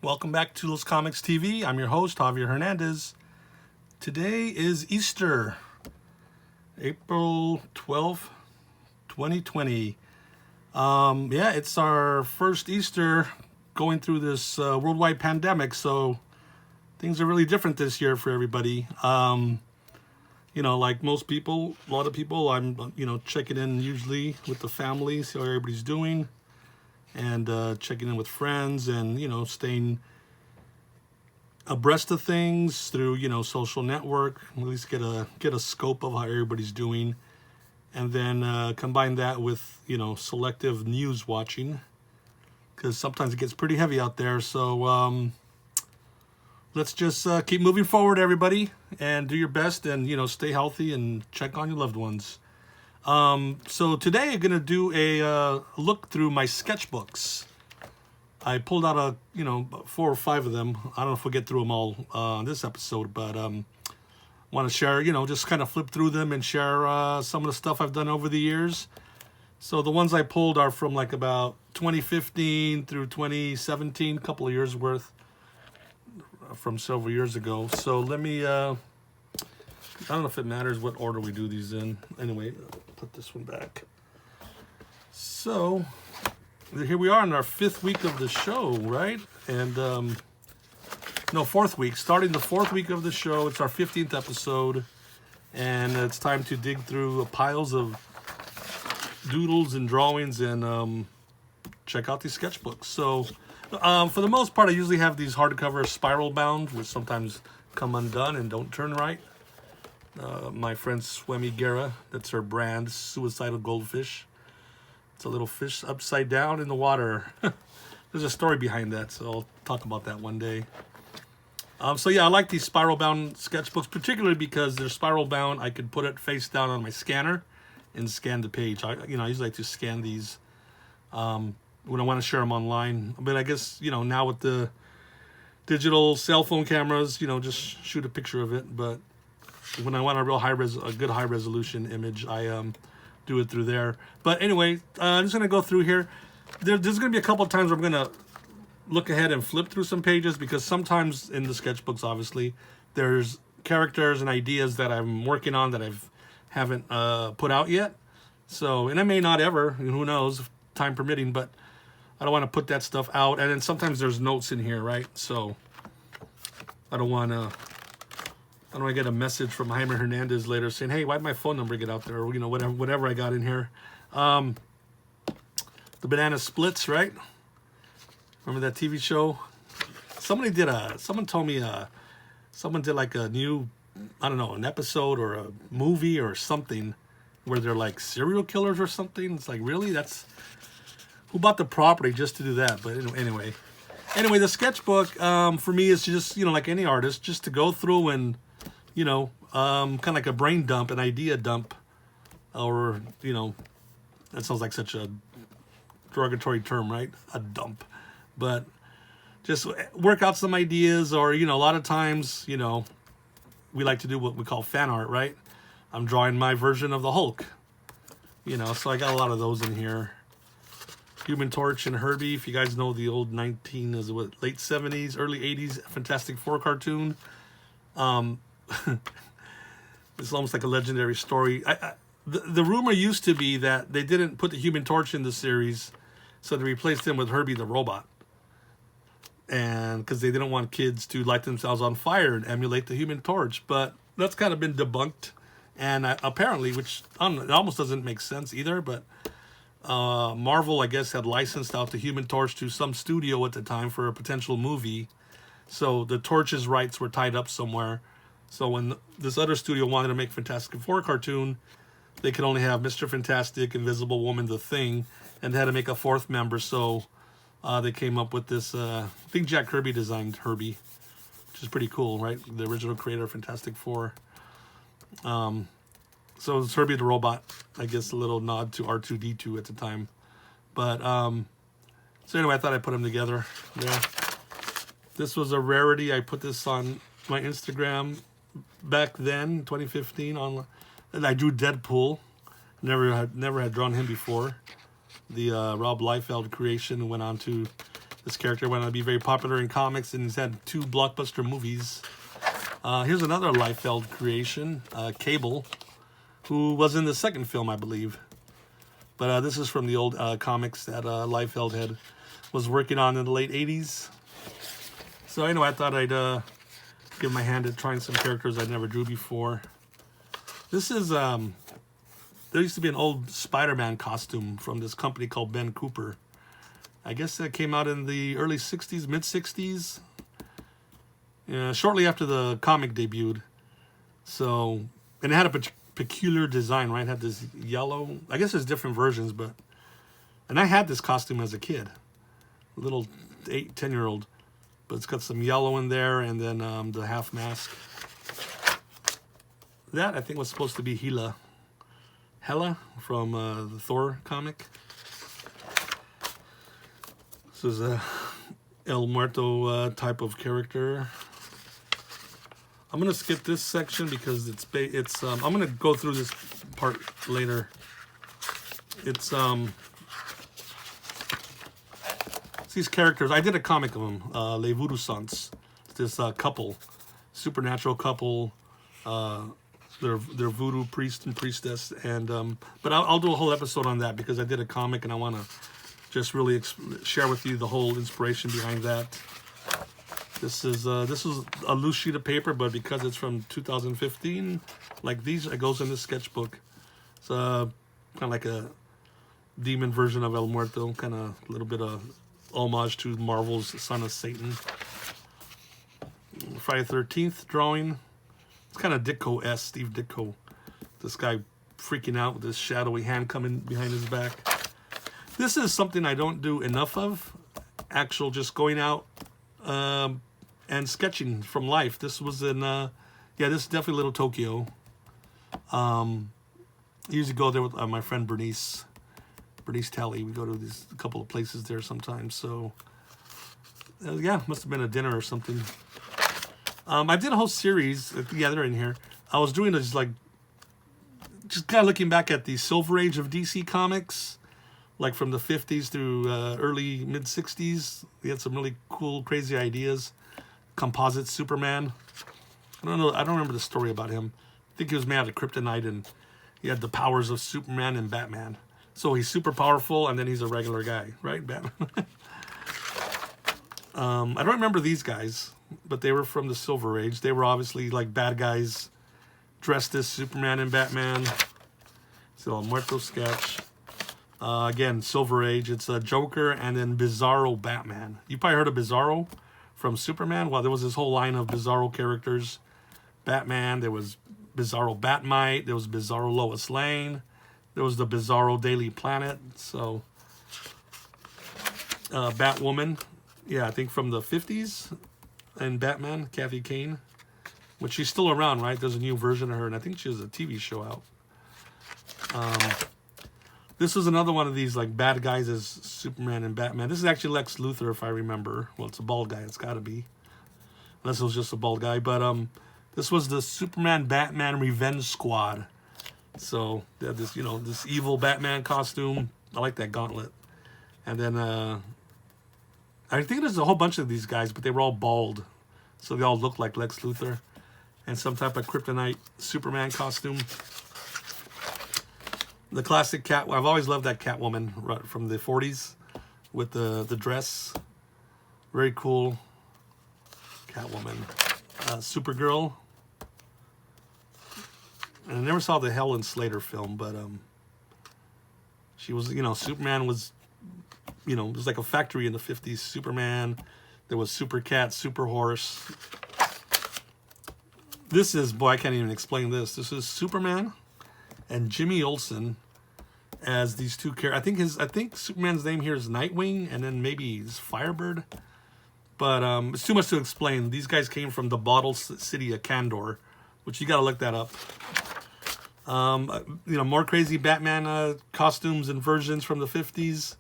Welcome back to Los Comics TV. I'm your host, Javier Hernandez. Today is Easter, April 12th, 2020. It's our first Easter going through this worldwide pandemic, so things are really different this year for everybody. Like most people, a lot of people, I'm, checking in usually with the family, see how everybody's doing, and checking in with friends and, staying abreast of things through, social network, at least get a scope of how everybody's doing. And then combine that with, selective news watching, because sometimes it gets pretty heavy out there. So let's just keep moving forward, everybody, and do your best and, stay healthy and check on your loved ones. So today I'm going to do a look through my sketchbooks. I pulled out 4 or 5 of them. I don't know if we'll get through them all on this episode, but want to share, just kind of flip through them and share some of the stuff I've done over the years. So the ones I pulled are from like about 2015 through 2017, a couple of years worth from several years ago. So let me, I don't know if it matters what order we do these in. Anyway, I'll put this one back. So here we are in our 5th week of the show, right? And, 4th week. Starting the 4th week of the show. It's our 15th episode. And it's time to dig through piles of doodles and drawings and check out these sketchbooks. So, for the most part, I usually have these hardcover spiral bound, which sometimes come undone and don't turn right. My friend Swemi Guerra, that's her brand, Suicidal Goldfish. It's a little fish upside down in the water. There's a story behind that, so I'll talk about that one day. I like these spiral bound sketchbooks, particularly because they're spiral bound. I could put it face down on my scanner and scan the page. I usually like to scan these when I want to share them online. But I guess, now with the digital cell phone cameras, just shoot a picture of it. But when I want a good high resolution image, I do it through there. But anyway, I'm just going to go through here. There's going to be a couple of times where I'm going to look ahead and flip through some pages, because sometimes in the sketchbooks, obviously, there's characters and ideas that I'm working on that haven't put out yet. So, and I may not ever, who knows, time permitting, but I don't want to put that stuff out. And then sometimes there's notes in here, right? So I don't want to get a message from Jaime Hernandez later saying, hey, why'd my phone number get out there? Or, whatever I got in here. The banana splits, right? Remember that TV show? Someone told me someone did like a new, I don't know, an episode or a movie or something where they're like serial killers or something. It's like, really? Who bought the property just to do that? But anyway, the sketchbook for me is just, like any artist, just to go through and, kind of like a brain dump, an idea dump, or, that sounds like such a derogatory term, right? A dump. But just work out some ideas, or, a lot of times, we like to do what we call fan art, right? I'm drawing my version of the Hulk, so I got a lot of those in here. Human Torch and Herbie, if you guys know the old late 70s, early 80s Fantastic Four cartoon. It's almost like a legendary story. The rumor used to be that they didn't put the Human Torch in the series, so they replaced him with Herbie the Robot. And because they didn't want kids to light themselves on fire and emulate the Human Torch. But that's kind of been debunked. And apparently, which it almost doesn't make sense either, but Marvel, I guess, had licensed out the Human Torch to some studio at the time for a potential movie. So the Torch's rights were tied up somewhere. So when this other studio wanted to make Fantastic Four cartoon, they could only have Mr. Fantastic, Invisible Woman, The Thing, and they had to make a 4th member. So they came up with this, I think Jack Kirby designed Herbie, which is pretty cool, right? The original creator of Fantastic Four. So it's Herbie the Robot, I guess, a little nod to R2-D2 at the time. But, so anyway, I thought I'd put them together. Yeah. This was a rarity. I put this on my Instagram back then, 2015, and I drew Deadpool. Never had drawn him before. The Rob Liefeld creation went on to This character went on to be very popular in comics, and he's had 2 blockbuster movies. Here's another Liefeld creation, Cable, who was in the second film, I believe. But this is from the old comics that Liefeld was working on in the late 80s. So anyway, I thought I'd give my hand at trying some characters I never drew before. This is, there used to be an old Spider-Man costume from this company called Ben Cooper. I guess that came out in the early 60s, mid-60s. Shortly after the comic debuted. So, and it had a peculiar design, right? It had this yellow, I guess there's different versions, but, and I had this costume as a kid. A little 10-year-old. But it's got some yellow in there, and then the half mask. That, I think, was supposed to be Hela from the Thor comic. This is a El Muerto type of character. I'm gonna skip this section because it's I'm gonna go through this part later. It's these characters. I did a comic of them, Les Voodoo-Sants. This couple, supernatural couple. They're voodoo priest and priestess, and but I'll do a whole episode on that because I did a comic and I want to just really share with you the whole inspiration behind that. This is a loose sheet of paper, but because it's from 2015, like these, it goes in the sketchbook. It's kind of like a demon version of El Muerto, kind of a little bit of homage to Marvel's Son of Satan. Friday the 13th drawing. It's kind of Ditko-esque, Steve Ditko. This guy freaking out with this shadowy hand coming behind his back. This is something I don't do enough of. Actual just going out and sketching from life. This was in, yeah, this is definitely Little Tokyo. I usually go there with my friend Bernice Talley. We go to a couple of places there sometimes. So, yeah, must have been a dinner or something. I did a whole series. Yeah, they're in here. I was doing this, like, just kind of looking back at the Silver Age of DC Comics, like from the 50s through early mid-60s. We had some really cool, crazy ideas. Composite Superman. I don't remember the story about him. I think he was made out of kryptonite, and he had the powers of Superman and Batman. So he's super powerful, and then he's a regular guy, right? Batman. I don't remember these guys, but they were from the Silver Age. They were obviously like bad guys dressed as Superman and Batman. So a Muerto sketch. Again, Silver Age. It's a Joker and then Bizarro Batman. You probably heard of Bizarro from Superman. Well, there was this whole line of Bizarro characters. Batman, there was Bizarro Batmite, there was Bizarro Lois Lane, there was the Bizarro Daily Planet. So, Batwoman, yeah, I think from the 50s, and Batman, Kathy Kane, which she's still around, right? There's a new version of her, and I think she has a TV show out. This was another one of these like bad guys as Superman and Batman. This is actually Lex Luthor, if I remember. Well, it's a bald guy. It's got to be, unless it was just a bald guy. But this was the Superman Batman Revenge Squad. So they had this, this evil Batman costume. I like that gauntlet. And then I think there's a whole bunch of these guys, but they were all bald, so they all looked like Lex Luthor, and some type of kryptonite Superman costume. The classic cat. I've always loved that Catwoman from the 40s with the dress. Very cool. Catwoman. Supergirl. And I never saw the Helen Slater film, but she was, Superman was, it was like a factory in the 50s. Superman. There was Super Cat, Super Horse. This is, boy, I can't even explain this. This is Superman and Jimmy Olsen as these two characters. I think Superman's name here is Nightwing, and then maybe he's Firebird. But it's too much to explain. These guys came from the bottle city of Kandor, which you got to look that up. More crazy Batman costumes and versions from the 50s.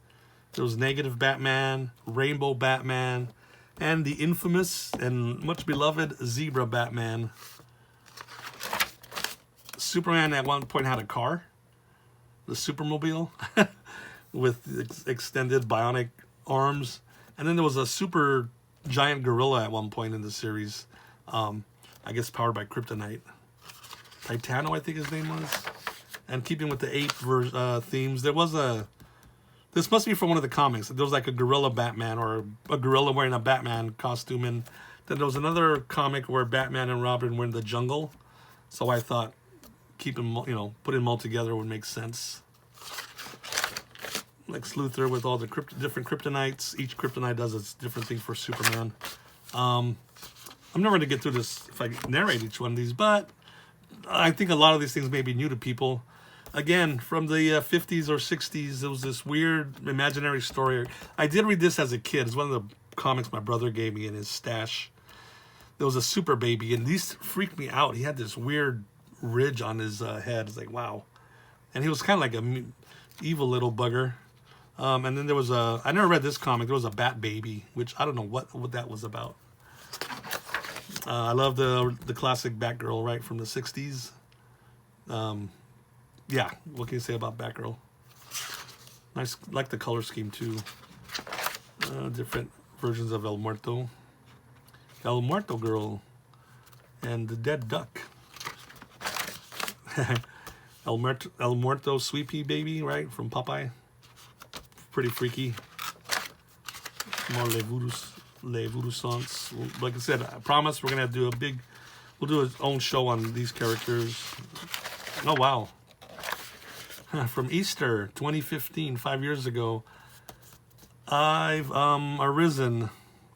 There was Negative Batman, Rainbow Batman, and the infamous and much beloved Zebra Batman. Superman at one point had a car, the Supermobile, with extended bionic arms. And then there was a super giant gorilla at one point in the series. I guess powered by kryptonite. Titano, I think his name was. And keeping with the ape themes, there was a... This must be from one of the comics. There was like a gorilla Batman or a gorilla wearing a Batman costume. And then there was another comic where Batman and Robin were in the jungle. So I thought keeping, putting them all together would make sense. Lex Luthor with all the different kryptonites. Each kryptonite does a different thing for Superman. I'm never going to get through this if I narrate each one of these, but I think a lot of these things may be new to people. Again, from the 50s or 60s, there was this weird imaginary story. I did read this as a kid. It's one of the comics my brother gave me in his stash. There was a super baby, and these freaked me out. He had this weird ridge on his head. It's like, wow. And he was kind of like a evil little bugger. And then there was I never read this comic. There was a Bat Baby, which I don't know what that was about. I love the classic Batgirl, right, from the 60s. Yeah, what can you say about Batgirl? Nice, like the color scheme, too. Different versions of El Muerto. El Muerto Girl. And the Dead Duck. El Muerto Sweet Baby, right, from Popeye. Pretty freaky. More Le Voodoo songs. Like I said, I promise we're gonna do we'll do our own show on these characters. Oh wow. From Easter 2015, 5 years ago. I've arisen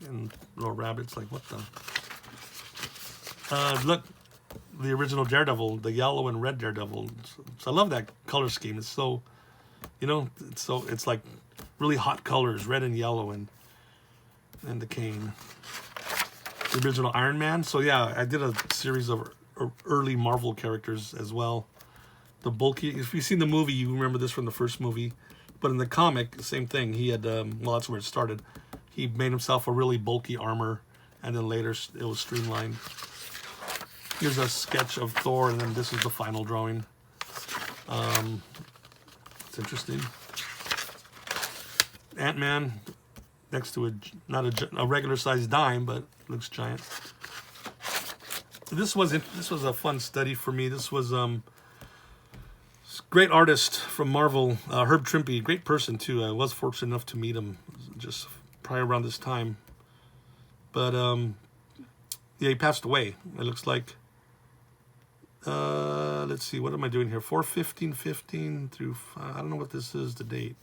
and little rabbits, like what the look, the original Daredevil, the yellow and red Daredevil. So I love that color scheme. It's so, it's like really hot colors, red and yellow, and the cane. The original Iron Man. So yeah, I did a series of early Marvel characters as well. The bulky, if you've seen the movie, you remember this from the first movie. But in the comic, same thing. He had, well, that's where it started. He made himself a really bulky armor, and then later it was streamlined. Here's a sketch of Thor, and then this is the final drawing. It's interesting. Ant-Man next to not a regular sized dime, but looks giant. This was a fun study for me. This was great artist from Marvel, Herb Trimpe, great person too. I was fortunate enough to meet him just probably around this time. But yeah, he passed away. It looks like. Let's see, what am I doing here? 4/15/15 through 5, I don't know what this is, the date.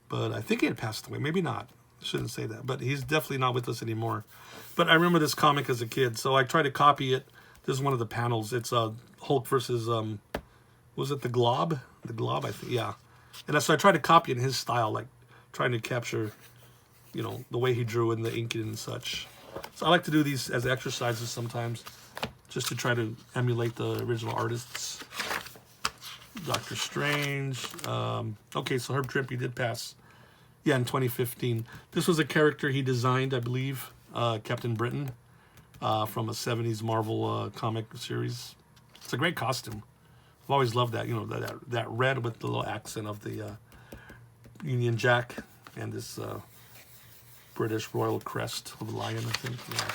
But I think he had passed away. Maybe not. I shouldn't say that. But he's definitely not with us anymore. But I remember this comic as a kid, so I tried to copy it. This is one of the panels. It's Hulk versus, was it the Glob? The Glob, I think, yeah. And so I tried to copy it in his style, like trying to capture, the way he drew and the inking and such. So I like to do these as exercises sometimes, just to try to emulate the original artists. Doctor Strange. Okay, so Herb Trimpe did pass. Yeah, in 2015. This was a character he designed, I believe, Captain Britain, from a 70s Marvel comic series. It's a great costume. I've always loved that, that red with the little accent of the Union Jack and this British royal crest of a lion, I think. Yeah.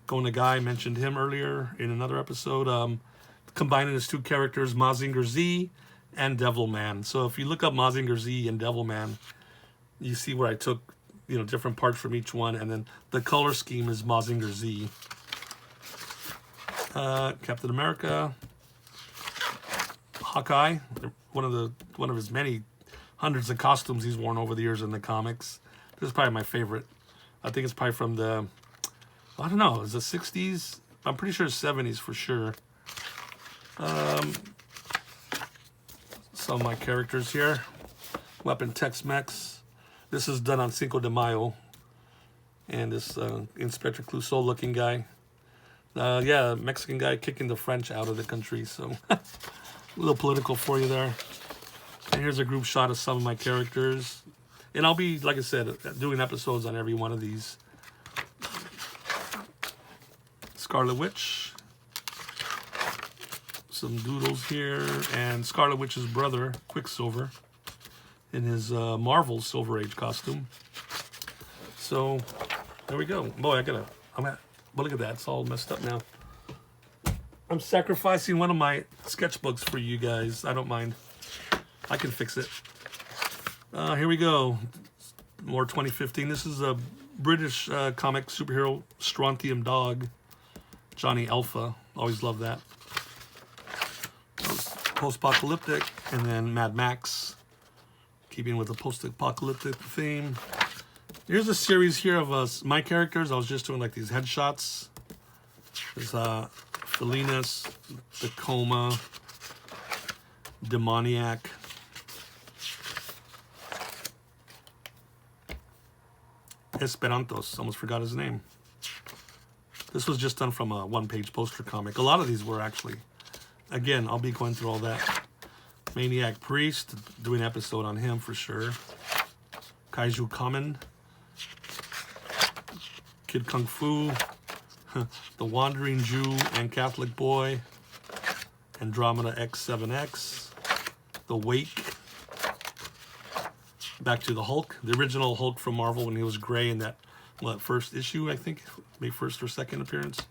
Nagai, mentioned him earlier in another episode. Combining his two characters, Mazinger Z and Devilman. So if you look up Mazinger Z and Devilman, you see where I took, different parts from each one, and then the color scheme is Mazinger Z. Captain America, Hawkeye, one of his many hundreds of costumes he's worn over the years in the comics. This is probably my favorite. I think it's probably from the, I don't know, is it 60s? I'm pretty sure it's 70s for sure. Some of my characters here. Weapon Tex-Mex. This is done on Cinco de Mayo. And this Inspector Clouseau looking guy. Yeah, Mexican guy kicking the French out of the country. So a little political for you there. And here's a group shot of some of my characters. And I'll be, like I said, doing episodes on every one of these. Scarlet Witch. Some doodles here, and Scarlet Witch's brother, Quicksilver, in his Marvel Silver Age costume. So there we go. Boy, well, look at that. It's all messed up now. I'm sacrificing one of my sketchbooks for you guys. I don't mind. I can fix it. Here we go. More 2015. This is a British comic superhero, Strontium Dog, Johnny Alpha. Always love that. Post-apocalyptic, and then Mad Max, keeping with the post-apocalyptic theme. Here's a series here of my characters. I was just doing like these headshots. There's Felinus, the Coma, Demoniac, Esperantos. Almost forgot his name. This was just done from a one-page poster comic. A lot of these were actually. Again, I'll be going through all that. Maniac Priest, doing an episode on him for sure. Kaiju Kamen, Kid Kung Fu, The Wandering Jew and Catholic Boy, Andromeda X7X, The Wake, back to the Hulk, the original Hulk from Marvel when he was gray in that first issue, I think, maybe first or second appearance.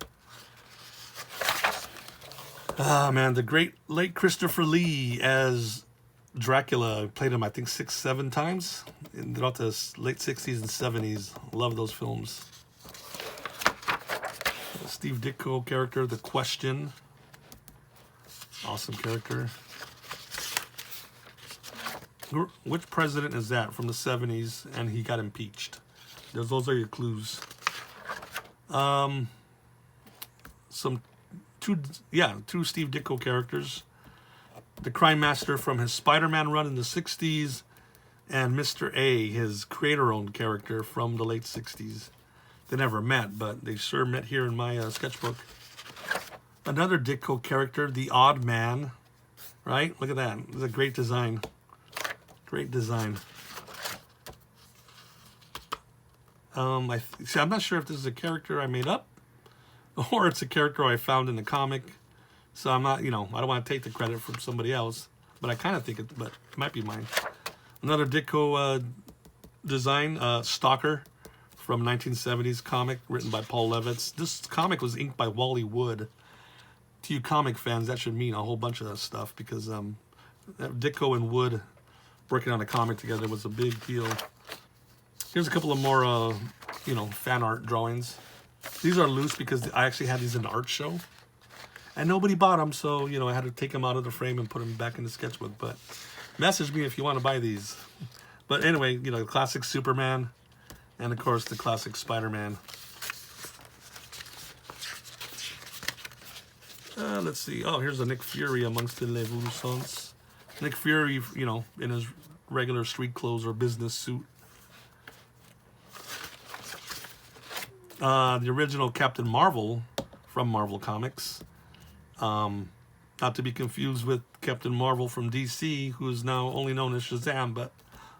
Ah, man, the great late Christopher Lee as Dracula. Played him, I think, 6-7 times throughout the late 60s and 70s. Love those films. Steve Ditko character, The Question. Awesome character. Which president is that from the 70s and he got impeached? Those are your clues. Two Steve Ditko characters. The Crime Master from his Spider-Man run in the 60s, and Mr. A, his creator-owned character from the late 60s. They never met, but they sure met here in my sketchbook. Another Ditko character, the Odd Man. Right? Look at that. It's a great design. Great design. I'm not sure if this is a character I made up or it's a character I found in the comic. So I'm not, I don't want to take the credit from somebody else, but I kind of think it might be mine. Another Ditko design, Stalker from 1970s comic written by Paul Levitz. This comic was inked by Wally Wood. To you comic fans, that should mean a whole bunch of that stuff because Ditko and Wood working on a comic together was a big deal. Here's a couple of more, fan art drawings. These are loose because I actually had these in the art show. And nobody bought them, so, I had to take them out of the frame and put them back in the sketchbook. But message me if you want to buy these. But anyway, the classic Superman. And, of course, the classic Spider-Man. Let's see. Oh, here's a Nick Fury amongst the Levussants. Nick Fury, in his regular street clothes or business suit. The original Captain Marvel from Marvel Comics. Not to be confused with Captain Marvel from DC, who is now only known as Shazam, but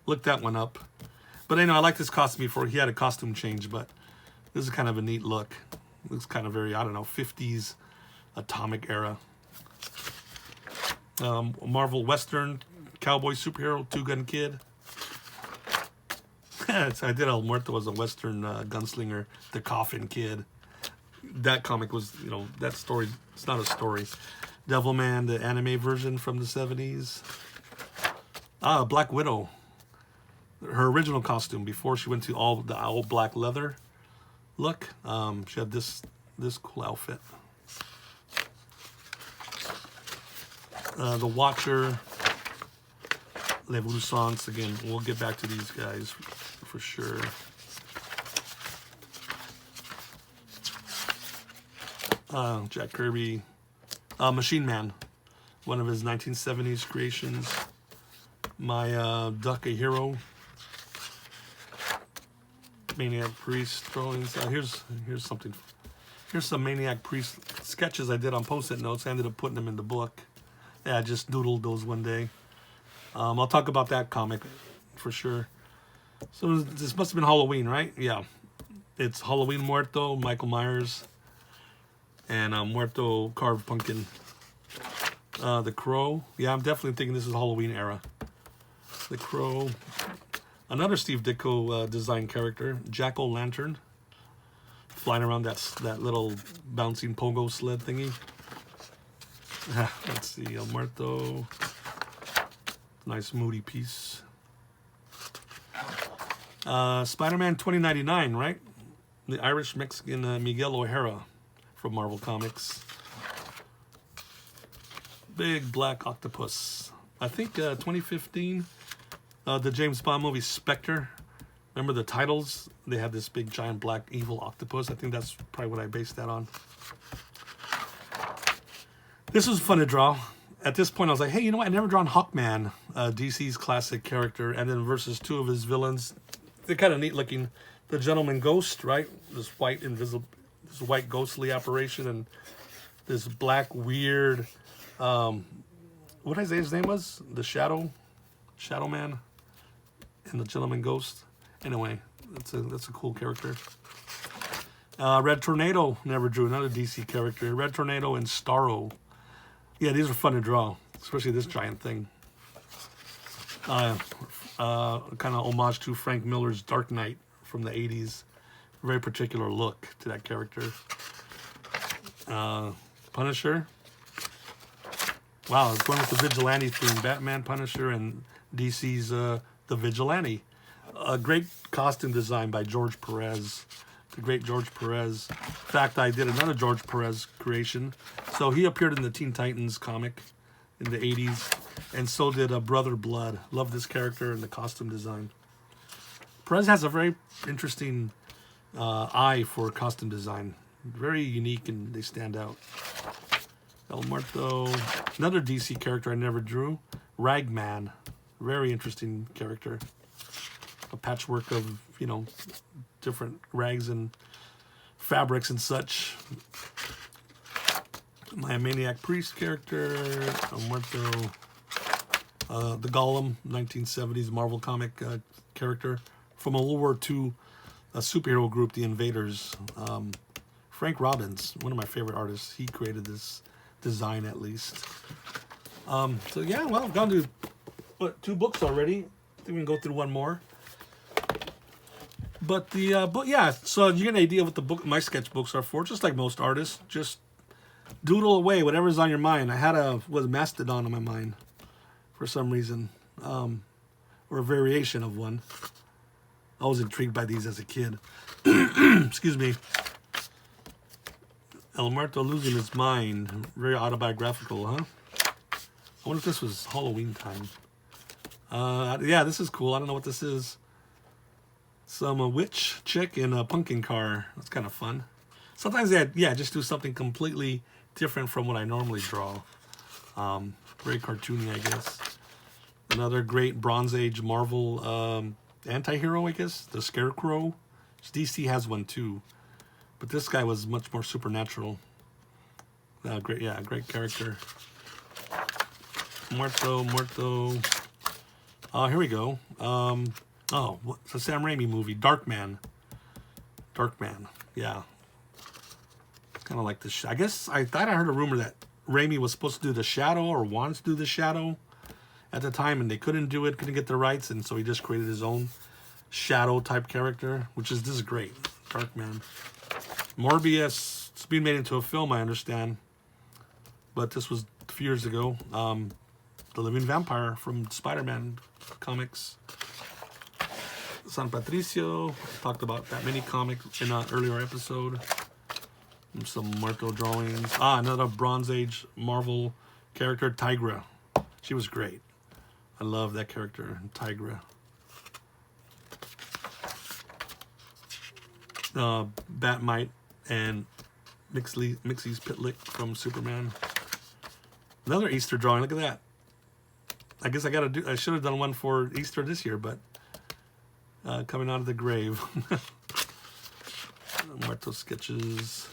look that one up. But I like this costume before. He had a costume change, but this is kind of a neat look. Looks kind of very, 50s atomic era. Marvel Western cowboy superhero, Two Gun Kid. I did El Muerto as a Western gunslinger, the Coffin Kid. That comic was, that story, it's not a story. Devilman, the anime version from the 70s. Black Widow. Her original costume before she went to all black leather look. She had this cool outfit. The Watcher. Levussants. Again, we'll get back to these guys for sure. Jack Kirby. Machine Man. One of his 1970s creations. My Duck a Hero. Maniac Priest drawings. Here's something. Here's some Maniac Priest sketches I did on Post-it notes. I ended up putting them in the book. Yeah, I just doodled those one day. I'll talk about that comic for sure. So this must have been Halloween, right? Yeah. It's Halloween Muerto, Michael Myers, and Muerto Carved Pumpkin. The Crow. Yeah, I'm definitely thinking this is Halloween era. The Crow. Another Steve Ditko design character, Jack-o'-lantern, flying around that little bouncing pogo sled thingy. Let's see, El Muerto. Nice moody piece. Spider-Man 2099, right? The Irish-Mexican Miguel O'Hara from Marvel Comics. Big black octopus. I think 2015, the James Bond movie Spectre. Remember the titles? They had this big giant black evil octopus. I think that's probably what I based that on. This was fun to draw. At this point, I was like, hey, you know what? I never drawn Hawkman, DC's classic character, and then versus two of his villains. They're kind of neat looking. The Gentleman Ghost, right? This white invisible, this white ghostly apparition, and this black weird. What did I say his name was? The Shadow Man, and the Gentleman Ghost. Anyway, that's a cool character. Red Tornado never drew, another DC character. Red Tornado and Starro. Yeah, these are fun to draw, especially this giant thing. Kind of homage to Frank Miller's Dark Knight from the 80s. Very particular look to that character. Punisher. Wow, it's going with the Vigilante theme. Batman, Punisher, and DC's The Vigilante. A great costume design by George Perez. The great George Perez. In fact, I did another George Perez creation. So he appeared in the Teen Titans comic in the 80s. And so did Brother Blood. Love this character and the costume design. Perez has a very interesting eye for costume design. Very unique, and they stand out. El Muerto. Another DC character I never drew. Ragman. Very interesting character. A patchwork of, you know, different rags and fabrics and such. My Maniac Priest character. El Muerto. The Golem, 1970s Marvel comic character from a World War II superhero group, the Invaders. Frank Robbins, one of my favorite artists, he created this design at least. So yeah, well, I've gone to 2 books already. I think we can go through one more. But the book, yeah. So you get an idea what my sketchbooks are for. Just like most artists, just doodle away whatever's on your mind. I had a Mastodon on my mind for some reason, or a variation of one. I was intrigued by these as a kid. Excuse me. El Muerto losing his mind. Very autobiographical, huh? I wonder if this was Halloween time. Yeah, this is cool. I don't know what this is. Some witch chick in a pumpkin car. That's kind of fun. Sometimes, just do something completely different from what I normally draw. Very cartoony, I guess. Another great Bronze Age Marvel anti-hero, I guess. The Scarecrow. DC has one too. But this guy was much more supernatural. Great character. Muerto. Here we go. It's a Sam Raimi movie, Darkman. Yeah. Kind of like this. I guess I thought I heard a rumor that Raimi was supposed to do The Shadow or wanted to do The Shadow at the time, and they couldn't do it, couldn't get the rights, and so he just created his own Shadow type character, this is great. Darkman. Morbius, it's being made into a film, I understand, but this was a few years ago. The Living Vampire from Spider-Man comics. San Patricio, talked about that mini comic in an earlier episode. Some Muerto drawings. Another Bronze Age Marvel character, Tigra. She was great. I love that character, Tigra. Batmite and Mixie's Pitlick from Superman. Another Easter drawing. Look at that. I guess I should have done one for Easter this year, but coming out of the grave. Muerto sketches.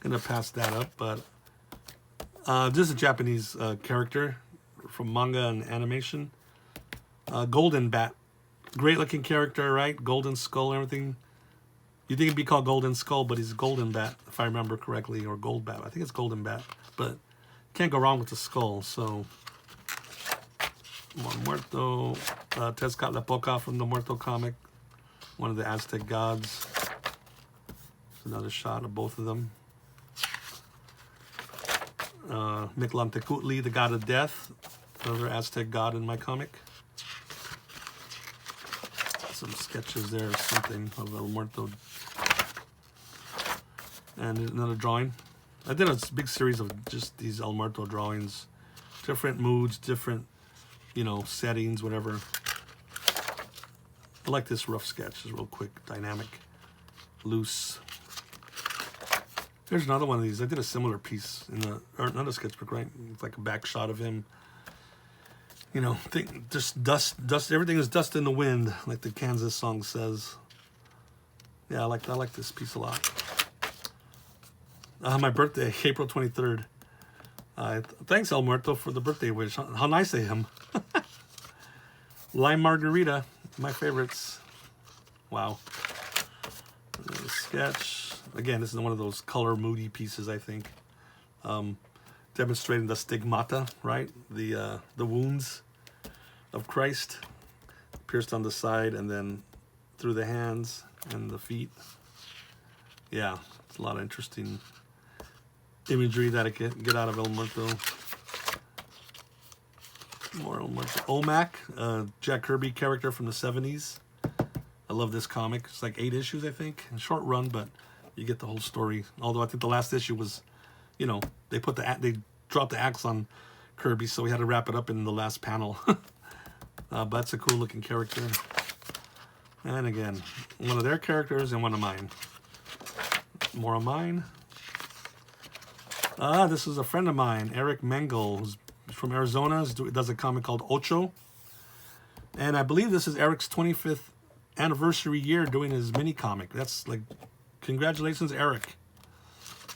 Gonna pass that up, but this is a Japanese character from manga and animation. Golden Bat. Great looking character, right? Golden skull and everything. You'd think it'd be called Golden Skull, but he's Golden Bat, if I remember correctly, or Gold Bat. I think it's Golden Bat, but can't go wrong with the skull, so More Muerto. Tezcatlipoca from the Muerto comic. One of the Aztec gods. Another shot of both of them. Mictlantecutli, the god of death. Another Aztec god in my comic. Some sketches there, something of El Muerto. And another drawing. I did a big series of just these El Muerto drawings. Different moods, different, you know, settings, whatever. I like this rough sketch. It's real quick, dynamic, loose. There's another one of these. I did a similar piece in the, or another sketchbook, right? It's like a back shot of him. You know, just dust. Everything is dust in the wind, like the Kansas song says. Yeah, I like this piece a lot. My birthday, April 23rd. Thanks, El Muerto, for the birthday wish. How nice of him. Lime margarita, my favorites. Wow. Sketch. Again, this is one of those color moody pieces, I think. Demonstrating the stigmata, right? The wounds of Christ. Pierced on the side and then through the hands and the feet. Yeah, it's a lot of interesting imagery that I get out of El Muerto. More El Muerto. Omac, Jack Kirby character from the 70s. I love this comic. It's like 8 issues, I think. A short run, but you get the whole story. Although I think the last issue was, you know, they dropped the axe on Kirby, so we had to wrap it up in the last panel. But that's a cool looking character. And again, one of their characters and one of mine. More of mine. This is a friend of mine, Eric Mengel, who's from Arizona. He does a comic called Ocho. And I believe this is Eric's 25th anniversary year doing his mini comic. That's like, congratulations, Eric.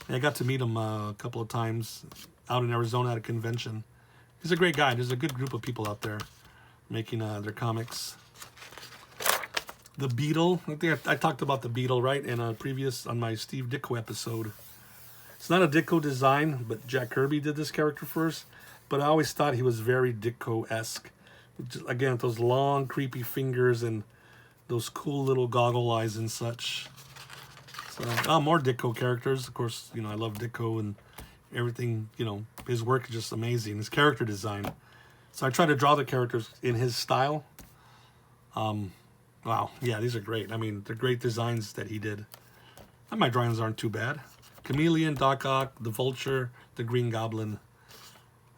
And I got to meet him a couple of times out in Arizona at a convention. He's a great guy. There's a good group of people out there making their comics. The Beetle. I think I talked about the Beetle, right, in a previous, on my Steve Ditko episode. It's not a Ditko design, but Jack Kirby did this character first. But I always thought he was very Ditko-esque. Again, those long, creepy fingers and those cool little goggle eyes and such. So, more Ditko characters. Of course, you know, I love Ditko and everything. You know, his work is just amazing. His character design. So I try to draw the characters in his style. Wow, yeah, these are great. I mean, they're great designs that he did. And my drawings aren't too bad. Chameleon, Doc Ock, the Vulture, the Green Goblin.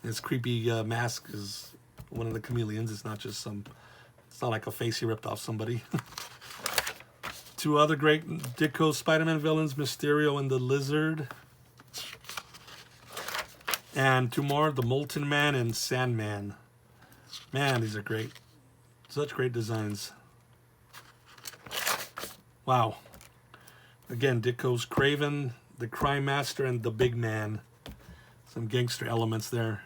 His creepy mask is one of the chameleons. It's not just some, it's not like a face he ripped off somebody. 2 other great Ditko Spider-Man villains, Mysterio and the Lizard. And 2 more, the Molten Man and Sandman. Man, these are great. Such great designs. Wow. Again, Ditko's Kraven, the Crime Master, and the Big Man. Some gangster elements there.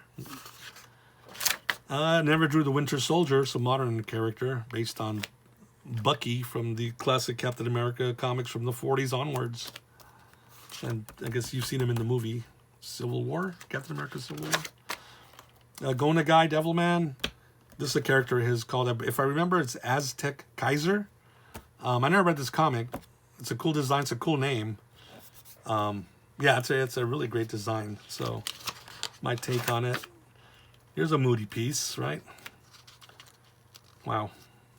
Never drew the Winter Soldier, some modern character based on Bucky from the classic Captain America comics from the 40s onwards. And I guess you've seen him in the movie Civil War, Captain America Civil War. Go Nagai, Devilman. This is a character his called, if I remember, it's Aztec Kaiser. I never read this comic. It's a cool design. It's a cool name. Yeah, it's a really great design. So, my take on it. Here's a moody piece, right? Wow.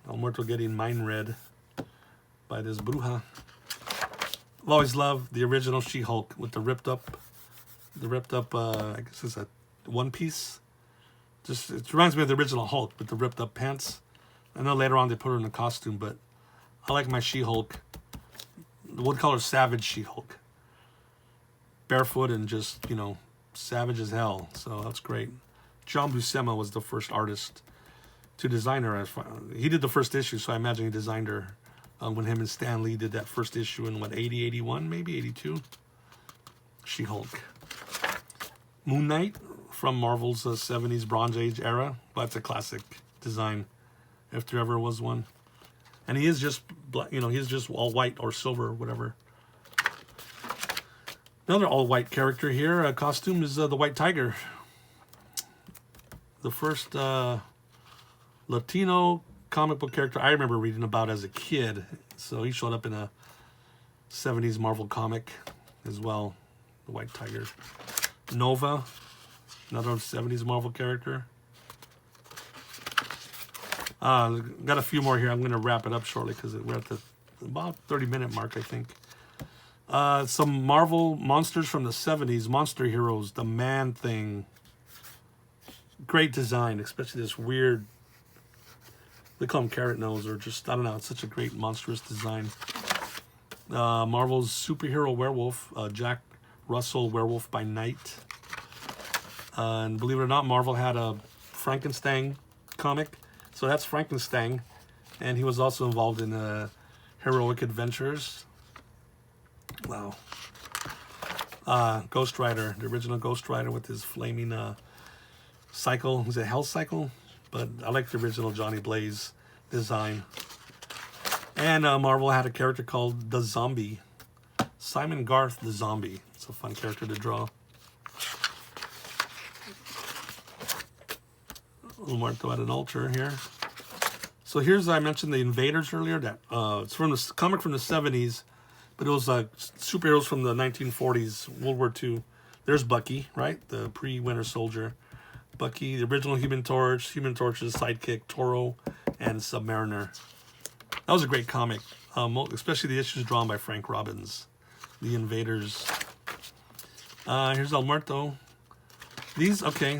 El Muerto getting mind read by this bruja. I've always loved the original She-Hulk with the ripped up, I guess it's a one piece. Just, it reminds me of the original Hulk with the ripped up pants. I know later on they put her in a costume, but I like my She-Hulk. We'll call her Savage She-Hulk. Barefoot and just, you know, savage as hell. So that's great. John Buscema was the first artist to design her. He did the first issue, so I imagine he designed her when him and Stan Lee did that first issue in, what, 80, 81, maybe 82? She-Hulk. Moon Knight from Marvel's 70s Bronze Age era. But it's a classic design, if there ever was one. And he is just, you know, he's just all white or silver or whatever. Another all-white character here, costume, is the White Tiger. The first Latino comic book character I remember reading about as a kid. So he showed up in a 70s Marvel comic as well. The White Tiger. Nova, another 70s Marvel character. Got a few more here. I'm going to wrap it up shortly because we're at the about 30-minute mark, I think. Some Marvel monsters from the 70s. Monster Heroes, the Man-Thing. Great design, especially this weird, they call him Carrot Nose, or just, I don't know, it's such a great monstrous design. Marvel's superhero werewolf, Jack Russell, Werewolf by Night. And believe it or not, Marvel had a Frankenstein comic. So that's Frankenstein. And he was also involved in Heroic Adventures. Wow. Ghost Rider, the original Ghost Rider with his flaming cycle. Is it Hell Cycle? But I like the original Johnny Blaze design. And Marvel had a character called the Zombie. Simon Garth, the Zombie. It's a fun character to draw. Marked at an altar here. So here's, I mentioned the Invaders earlier. That it's from the comic from the 70s, but it was superheroes from the 1940s, World War II. There's Bucky, right? The pre-Winter Soldier. Bucky, the original Human Torch, Human Torch's sidekick, Toro, and Submariner. That was a great comic, especially the issues drawn by Frank Robbins. The Invaders. Here's El Muerto.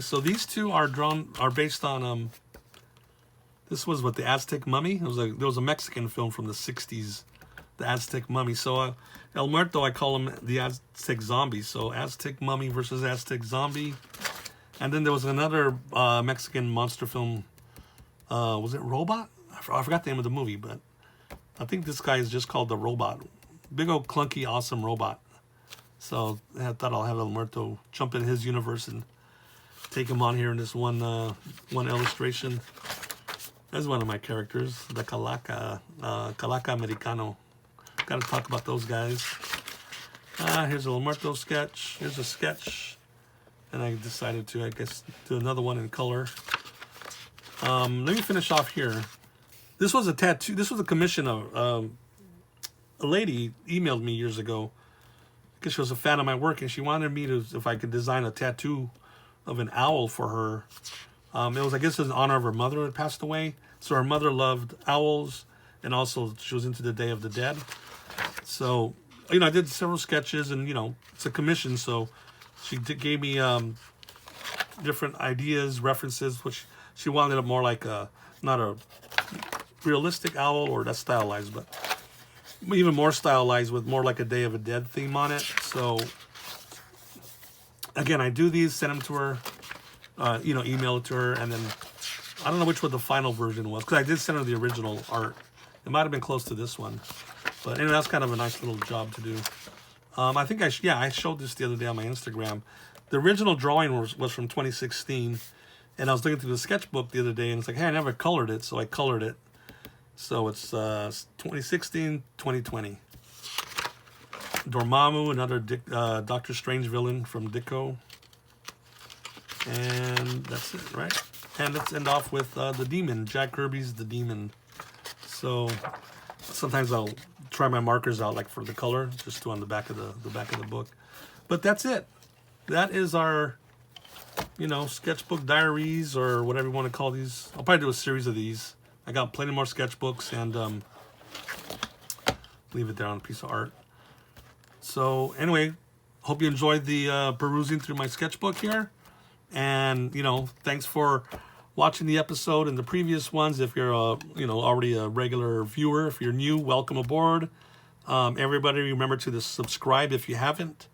So these two are based on, this was what, the Aztec Mummy? There was a Mexican film from the 60s, the Aztec Mummy. So El Muerto, I call him the Aztec Zombie. So Aztec Mummy versus Aztec Zombie. And then there was another Mexican monster film, was it Robot? I forgot the name of the movie, but I think this guy is just called the Robot. Big old clunky, awesome robot. So I thought I'll have El Muerto jump in his universe and take him on here in this one illustration. That's one of my characters, the Calaca Americano. Got to talk about those guys. Here's a El Muerto sketch. Here's a sketch. And I decided to, I guess, do another one in color. Let me finish off here. This was a tattoo. This was a commission of a lady emailed me years ago because she was a fan of my work, and she wanted me to, if I could design a tattoo of an owl for her. It was, I guess, in honor of her mother who had passed away. So her mother loved owls, and also she was into the Day of the Dead. So, I did several sketches, and, it's a commission, so she gave me different ideas, references, which she wanted it more like not a realistic owl, or that's stylized, but even more stylized with more like a Day of the Dead theme on it. So, again, I do these, send them to her, email it to her, and then I don't know which one the final version was, because I did send her the original art. It might have been close to this one, but anyway, that's kind of a nice little job to do. I think I showed this the other day on my Instagram. The original drawing was from 2016, and I was looking through the sketchbook the other day, and it's like, hey, I never colored it, so I colored it. So it's 2016, 2020. Dormammu, another Doctor Strange villain from Ditko. And that's it, right? And let's end off with the Demon, Jack Kirby's The Demon. So sometimes I'll try my markers out, like for the color, just on the back of the book. But that's it. That is our, sketchbook diaries, or whatever you want to call these. I'll probably do a series of these. I got plenty more sketchbooks, and leave it there on a piece of art. So anyway, hope you enjoyed the perusing through my sketchbook here. And, thanks for watching the episode and the previous ones. If you're, already a regular viewer, if you're new, welcome aboard. Everybody, remember to subscribe if you haven't.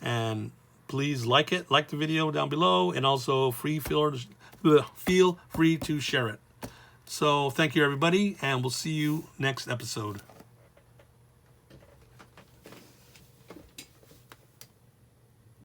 And please like the video down below. And also feel free to share it. So thank you, everybody. And we'll see you next episode.